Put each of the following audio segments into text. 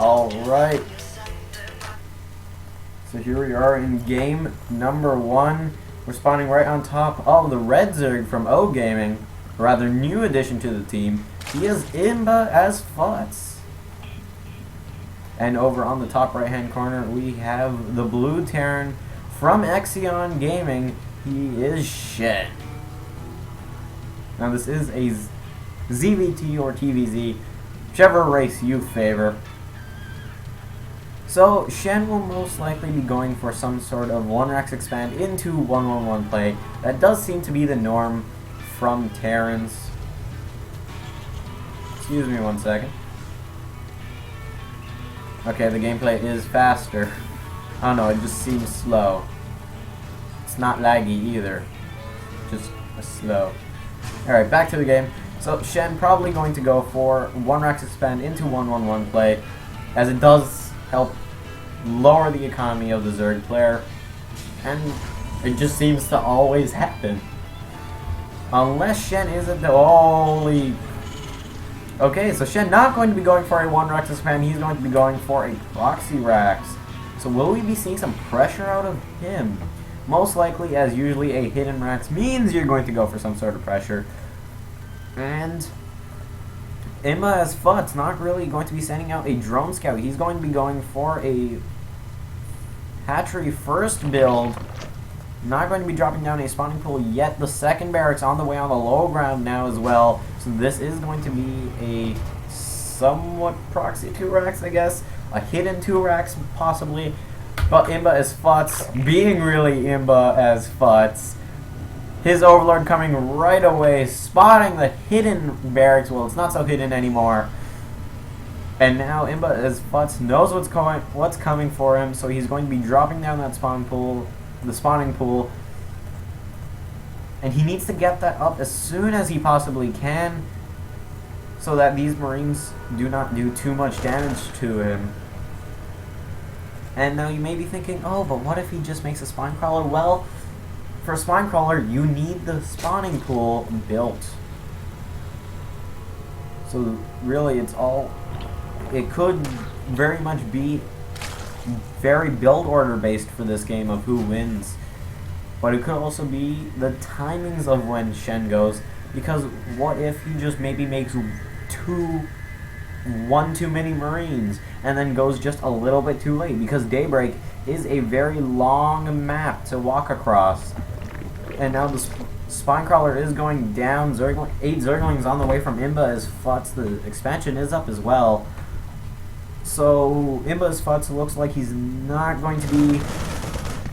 Alright. So here we are in game number 1. We're spawning right on top of the red Zerg from oGaming. A rather new addition to the team. He is OGimbaASfuts. And over on the top right hand corner we have the blue Terran from exioN Gaming. He is Shen. Now this is a ZVT or TVZ, whichever race you favor. So Shen will most likely be going for some sort of 1-Rex expand into 1-1-1 play. That does seem to be the norm from Terrans. Excuse me one second. Okay, the gameplay is faster. I don't know, it just seems slow. It's not laggy either. Just slow. Alright, back to the game. So Shen probably going to go for 1-Rex expand into 1-1-1 play, as it does help lower the economy of the Zerg player, and it just seems to always happen. Unless Shen isn't the holy... Okay, so Shen not going to be going for a 1-Rex expand, he's going to be going for a proxy Rex. So will we be seeing some pressure out of him? Most likely, as usually a hidden Rex means you're going to go for some sort of pressure. And OGimbaASfuts not really going to be sending out a drone scout. He's going to be going for a hatchery first build. Not going to be dropping down a spawning pool yet. The second barracks on the way on the low ground now as well. So this is going to be a somewhat proxy 2-Rex, I guess. A hidden 2-Rex possibly. But OGimbaASfuts, being really OGimbaASfuts, his overlord coming right away, spotting the hidden barracks. Well, it's not so hidden anymore. And now OGimbaASfuts knows what's coming for him, so he's going to be dropping down that spawning pool. And he needs to get that up as soon as he possibly can, so that these Marines do not do too much damage to him. And now you may be thinking, oh, but what if he just makes a spine crawler? Well, for a spine crawler, you need the spawning pool built. So really, it could very much be very build order based for this game of who wins. But it could also be the timings of when Shen goes, because what if he just maybe makes one too many Marines and then goes just a little bit too late, because Daybreak is a very long map to walk across. And now the spine crawler is going down. 8 Zerglings on the way from OGimbaASfuts. The expansion is up as well. So OGimbaASfuts looks like he's not going to be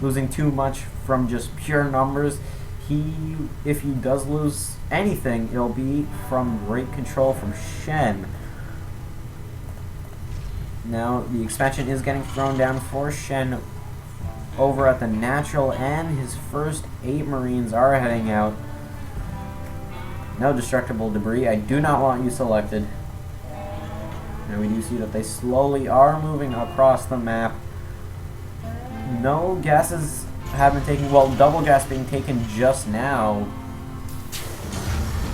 losing too much from just pure numbers. If he does lose anything, it'll be from rate control from Shen. Now the expansion is getting thrown down for Shen over at the natural, and his first 8 Marines are heading out. No destructible debris. I do not want you selected. And we do see that they slowly are moving across the map. No gases have been taken. Well, double gas being taken just now.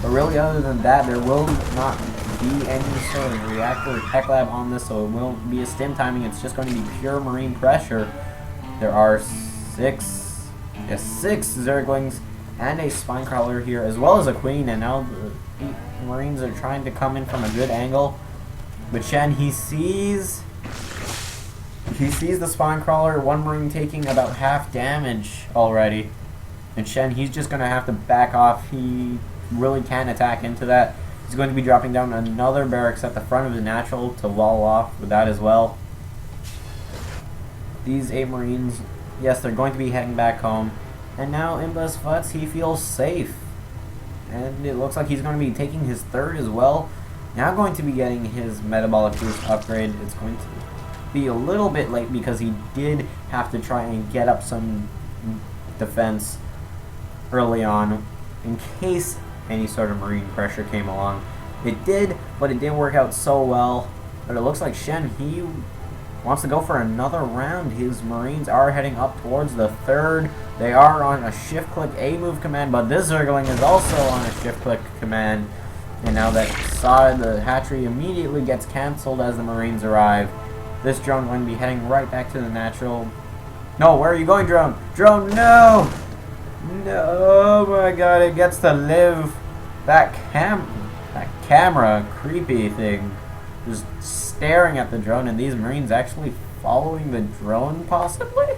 But really, other than that, there will not be any sort of reactor tech lab on this, so it won't be a stim timing. It's just going to be pure Marine pressure. There are 6 Zerglings and a spine crawler here, as well as a queen, and now the Marines are trying to come in from a good angle. But Shen, he sees the spine crawler, 1 Marine taking about half damage already. And Shen, he's just going to have to back off. He really can't attack into that. He's going to be dropping down another barracks at the front of the natural to wall off with that as well. These 8 Marines, yes, they're going to be heading back home. And now OGimbaASfuts, he feels safe. And it looks like he's going to be taking his 3rd as well. Now going to be getting his metabolic boost upgrade. It's going to be a little bit late because he did have to try and get up some defense early on in case any sort of Marine pressure came along. It did, but it didn't work out so well. But it looks like Shen, he wants to go for another round. His Marines are heading up towards the 3rd. They are on a shift-click A-move command, but this Zergling is also on a shift-click command. And now that the hatchery immediately gets cancelled as the Marines arrive. This drone going to be heading right back to the natural. No, where are you going, drone? Drone, no! No, oh my god, it gets to live. That camera, creepy thing, just staring at the drone, and these Marines actually following the drone, possibly?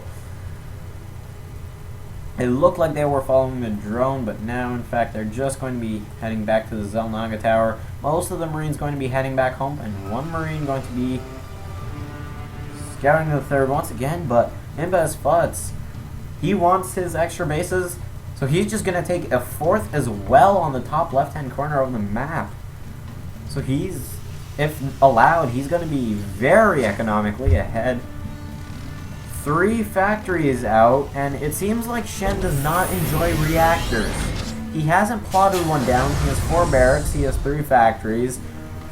It looked like they were following the drone, but now, in fact, they're just going to be heading back to the Zelnaga Tower. Most of the Marines going to be heading back home, and one Marine going to be scouting the third once again, but OGimbaASfuts, he wants his extra bases, so he's just going to take a fourth as well on the top left-hand corner of the map. So he's, if allowed, he's going to be very economically ahead. 3 factories out, and it seems like Shen does not enjoy reactors. He hasn't plotted one down. He has 4 barracks, he has 3 factories,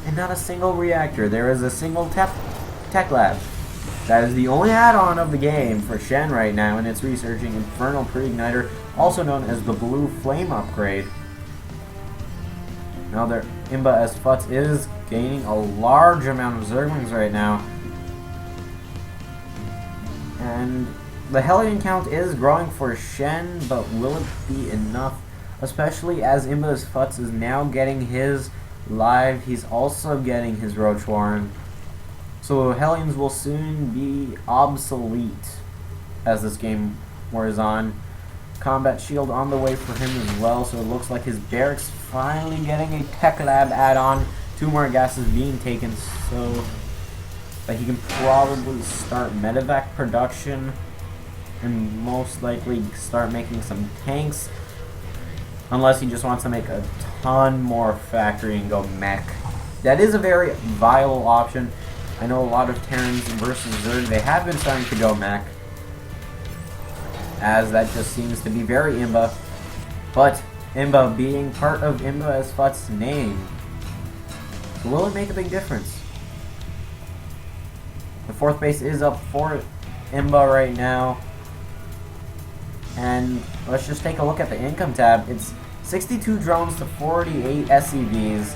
and not a single reactor. There is a single tech lab. That is the only add-on of the game for Shen right now, and it's researching Infernal Pre-Igniter, also known as the Blue Flame upgrade. Now their OGimbaASfuts is gaining a large amount of Zerglings right now. And the Hellion count is growing for Shen, but will it be enough? Especially as OGimbaASfuts is now getting his live, he's also getting his Roach Warren. So Hellions will soon be obsolete as this game wears on. Combat Shield on the way for him as well, so it looks like his barracks finally getting a Tech Lab add-on. 2 more gases being taken, so that he can probably start medevac production and most likely start making some tanks, unless he just wants to make a ton more factory and go mech. That is a very viable option. I know a lot of Terrans versus Zerg, they have been starting to go mech, as that just seems to be very Imba. But Imba being part of OGimbaASfuts' name, will it make a big difference? The 4th base is up for Imba right now. And let's just take a look at the income tab. It's 62 drones to 48 SCVs.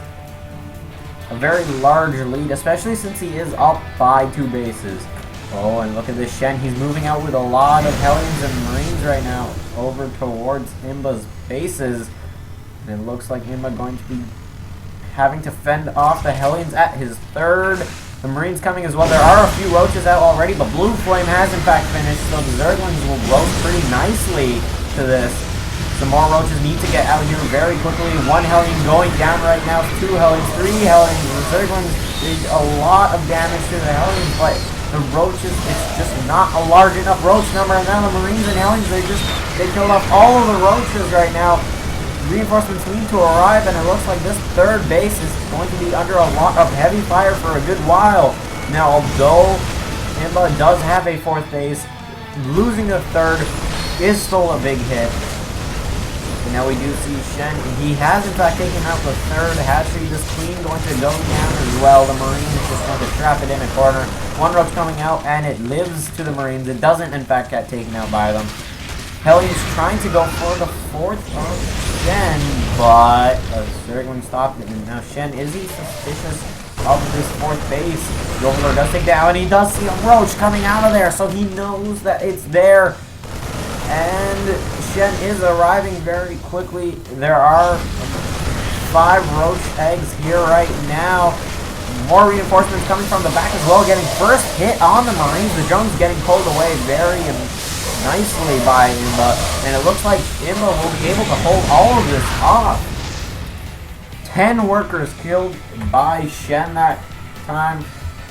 A very large lead, especially since he is up by 2 bases. Oh, and look at this Shen. He's moving out with a lot of Hellions and Marines right now over towards Imba's bases. And it looks like Imba going to be having to fend off the Hellions at his 3rd. The Marines coming as well. There are a few Roaches out already, but Blue Flame has in fact finished, so the Zerglings will roast pretty nicely to this. Some more Roaches need to get out here very quickly. 1 Hellion going down right now. 2 Hellions, 3 Hellions. The Zerglings did a lot of damage to the Hellions, but the Roaches, it's just not a large enough Roach number. And now the Marines and Hellions, they killed off all of the Roaches right now. Reinforcements need to arrive, and it looks like this 3rd base is going to be under a lot of heavy fire for a good while. Now, although Imba does have a 4th base, losing the 3rd is still a big hit. And now we do see Shen. He has in fact taken out the 3rd hatchery. This Queen going to go down as well. The Marines just going to trap it in a corner. 1 Roach coming out, and it lives to the Marines. It doesn't in fact get taken out by them. Hellions trying to go for the 4th of Shen, but a Zergling stopped it. And now Shen, is he suspicious of this 4th base? The Overlord does take down, and he does see a Roach coming out of there, so he knows that it's there. And Shen is arriving very quickly. There are 5 Roach eggs here right now. More reinforcements coming from the back as well, getting first hit on the Marines. The drone's getting pulled away very nicely by Imba, and it looks like Imba will be able to hold all of this off. 10 workers killed by Shen that time.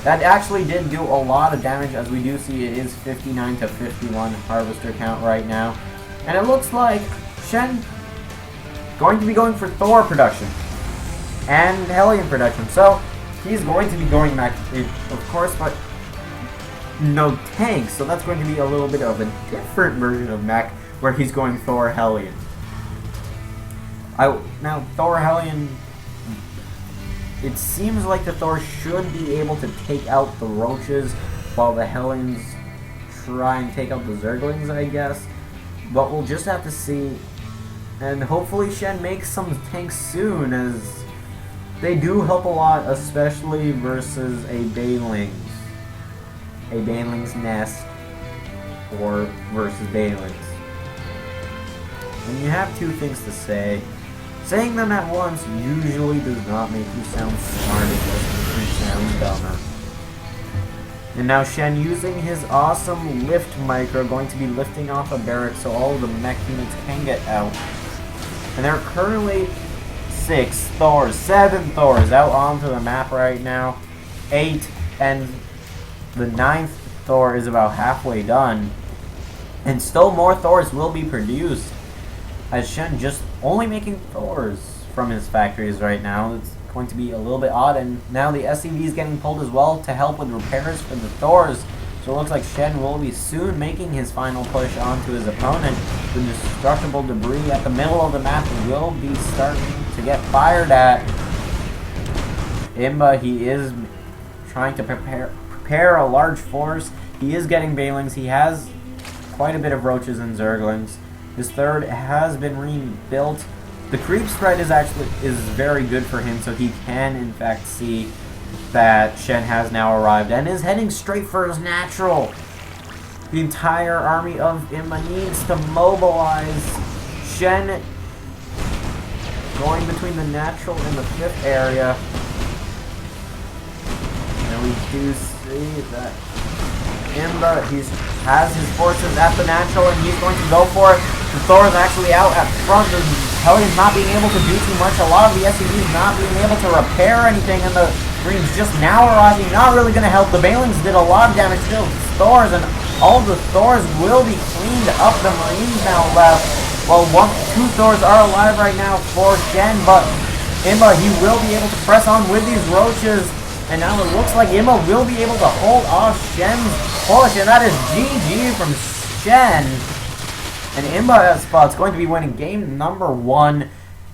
That actually did do a lot of damage, as we do see it is 59 to 51 harvester count right now. And it looks like Shen going to be going for Thor production and Hellion production. So he's going to be going back, of course, but no tanks, so that's going to be a little bit of a different version of mech, where he's going Thor Hellion. Now Thor Hellion, it seems like the Thor should be able to take out the Roaches, while the Hellions try and take out the Zerglings, I guess. But we'll just have to see, and hopefully Shen makes some tanks soon, as they do help a lot, especially versus a Banelings. a Baneling's nest or versus Banelings. When you have two things to say, saying them at once usually does not make you sound smart, it just makes you sound dumber. And now Shen, using his awesome lift micro, going to be lifting off a barrack so all of the mech units can get out. And there are currently 7 Thors out onto the map right now. 8, and the 9th Thor is about halfway done. And still more Thors will be produced, as Shen just only making Thors from his factories right now. It's going to be a little bit odd, and now the SCV is getting pulled as well to help with repairs for the Thors. So it looks like Shen will be soon making his final push onto his opponent. The destructible debris at the middle of the map will be starting to get fired at. Imba, he is trying to prepare a large force. He is getting Banelings. He has quite a bit of Roaches and Zerglings. His third has been rebuilt. The creep spread is very good for him, so he can in fact see that Shen has now arrived and is heading straight for his natural. The entire army of Imba needs to mobilize. Shen going between the natural and the 5th area. And we do see that Imba, he has his forces at the natural and he's going to go for it. The Thor is actually out at front. The Hellions not being able to do too much. A lot of the SCVs not being able to repair anything, and the Marines just now arriving. Not really going to help. The Banelings did a lot of damage. Still Thors, and all of the Thors will be cleaned up. The Marines now left. Well, 2 Thors are alive right now for Shen, but Imba, he will be able to press on with these Roaches. And now it looks like Imba will be able to hold off Shen's push, and that is GG from Shen. And OGimbaASfuts going to be winning game number 1.